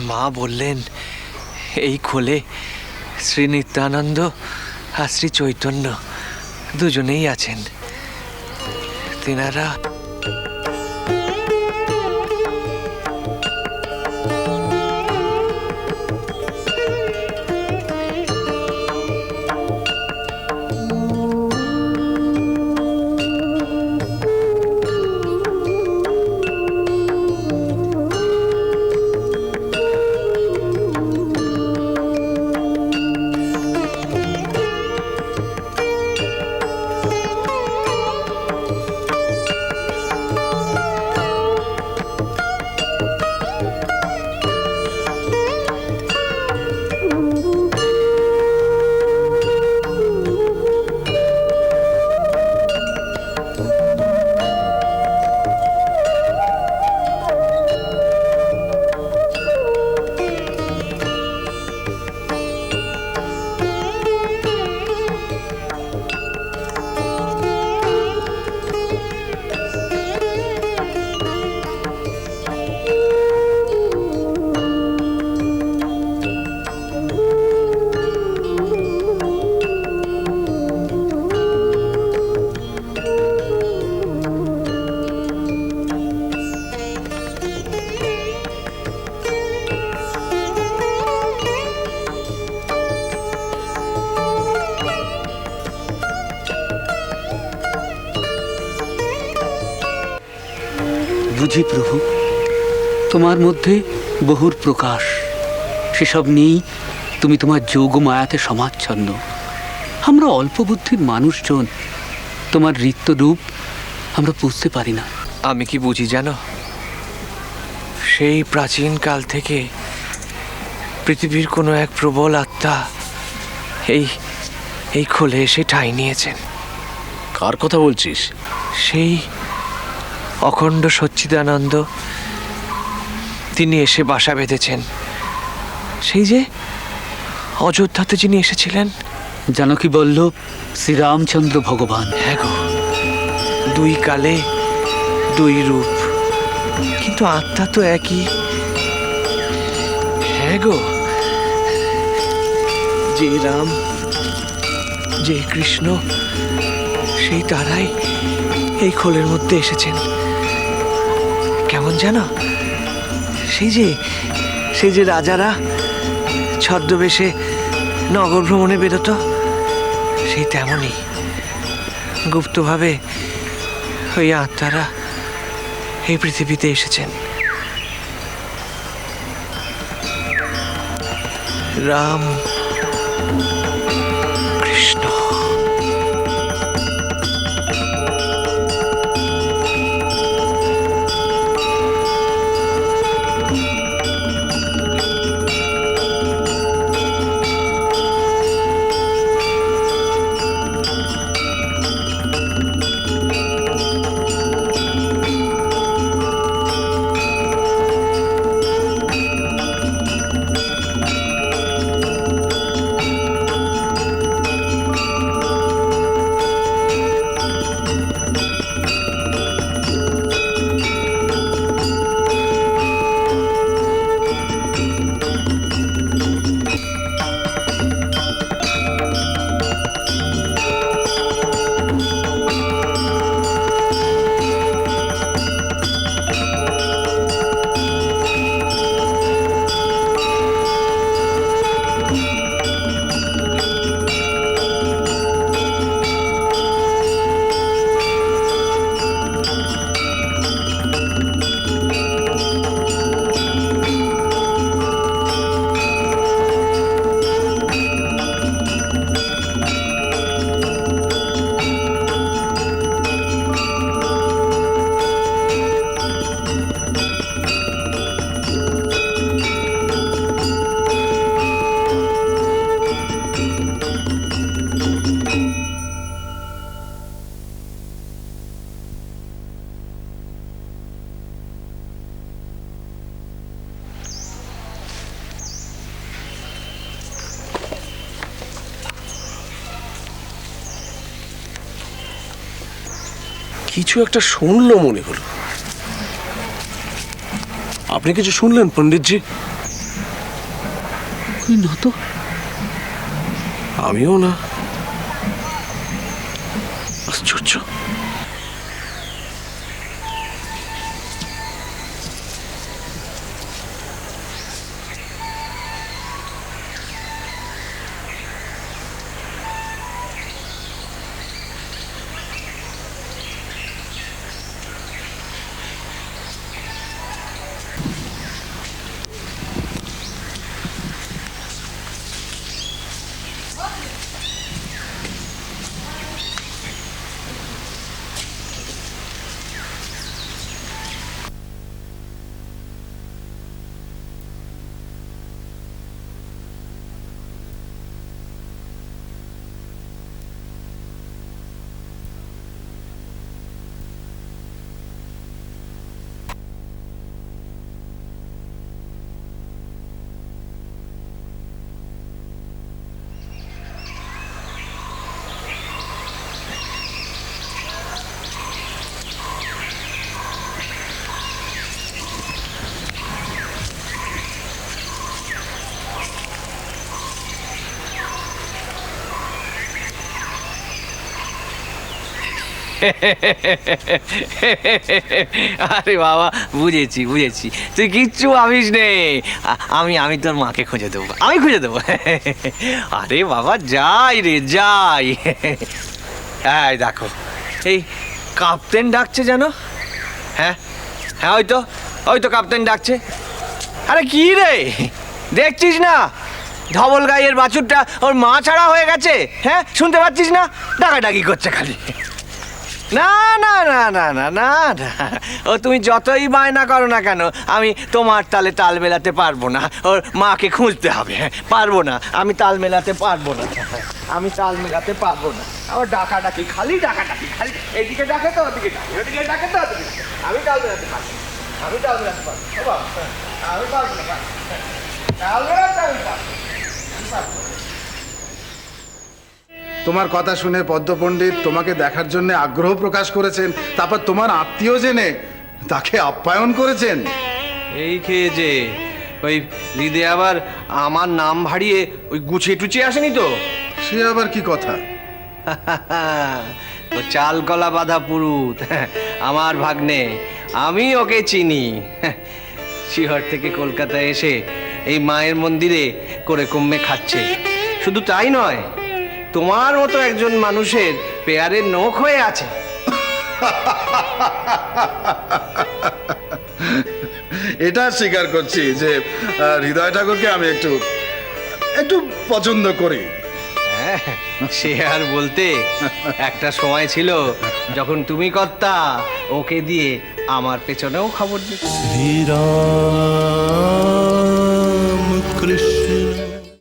মা বললেন এই খোলে শ্রী নিত্যানন্দ আর শ্রী চৈতন্য দুজনেই আছেন। তেনারা বুঝি প্রভু, তোমার মধ্যে বহুর প্রকাশ, সেসব নিয়েই তুমি তোমার যোগ মায়াতে সমাচ্ছন্ন। আমরা অল্প বুদ্ধির মানুষজন, তোমার ঋত্য রূপ আমরা বুঝতে পারি না। আমি কি বুঝি জানো, সেই প্রাচীন কাল থেকে পৃথিবীর কোনো এক প্রবল আত্মা এই খোলে এসে ঠাঁই নিয়েছেন। কার কথা বলছিস? সেই অখণ্ড সচ্চিদানন্দ, তিনি এসে বাসা বেঁধেছেন। সেই যে অযোধ্যাতে যিনি এসেছিলেন, জানকী বলল শ্রীরামচন্দ্র ভগবান। হ্যাঁ গো, দুই কালে দুই রূপ, কিন্তু আত্মা তো একই। হ্যাঁ গো, যে রাম যে কৃষ্ণ, সেই তারাই এই খোলের মধ্যে এসেছেন। কেমন জানো, সেই যে রাজারা ছদ্মবেশে নগর ভ্রমণে বেরোতো, সেই তেমনই গুপ্তভাবে ওই আত্মারা এই পৃথিবীতে এসেছেন। রাম কৃষ্ণ। কিছু একটা শুনলো মনে হলো। আপনি কিছু শুনলেন পণ্ডিতজি? কই না তো। আমিও না। আশ্চর্য। আরে বাবা, বুঝেছি বুঝেছি, তুই কিচ্ছু ভাবিস নে। আমি তোর মাকে খুঁজে দেবো, আমি খুঁজে দেবো। আরে বাবা, যাই রে যাই। এই দেখো, এই কাপ্তেন ডাকছে যেন। হ্যাঁ হ্যাঁ, ওই তো কাপ্তেন ডাকছে। আরে কি রে, দেখছিস না ধবল গাইয়ের বাছুরটা ওর মা ছাড়া হয়ে গেছে? হ্যাঁ, শুনতে পাচ্ছিস না? ডাকাডাকি করছে খালি। না না না না না না না, ও তুমি যতই বায়না করো না কেন, আমি তোমার তালে তাল মেলাতে পারবো না। ওর মাকে খুঁজতে হবে। পারবো না, আমি তাল মেলাতে পারবো না। আমি তাল মেলাতে পারবো না। আমার ডাকাডাকি খালি, ডাকাডাকি খালি, এদিকে ডাকে তো ওদিকে ডাকে, ওদিকে ডাকে তো ওদিকে ডাকে। আমি তাল মেলাতে পারবো, আমি তাল মেলাতে পারবো। আমি পারবো না, তাল মেলাতে আমি পারবো। তোমার কথা শুনে পদ্ম পণ্ডিত তোমাকে দেখার জন্য আগ্রহ প্রকাশ করেছেন, তারপর তোমার আত্মীয় জেনে তাকে আপ্যায়ন করেছেন। এই খেয়েছে ওই লিদে আবার আমার নাম ভাড়িয়ে ওই গুছিয়ে টুচিয়ে আসেনি তো? সে আবার কি কথা? ও চাল কলা বাঁধা পুরুত, আমার ভাগ্নে, আমি ওকে চিনি। শিহর থেকে কলকাতায় এসে এই মায়ের মন্দিরে করে কমে খাচ্ছে। শুধু তাই নয়, তোমার মতো একজন মানুষের পেয়ারের নখ হয়ে আছে। এটা স্বীকার করছি যে হৃদয় ঠাকুরকে আমি একটু পছন্দ করি। হ্যাঁ, সে আর বলতে, একটা সময় ছিল যখন তুমি কর্তা, ওকে দিয়ে আমার পেছনেও খবর দিতে।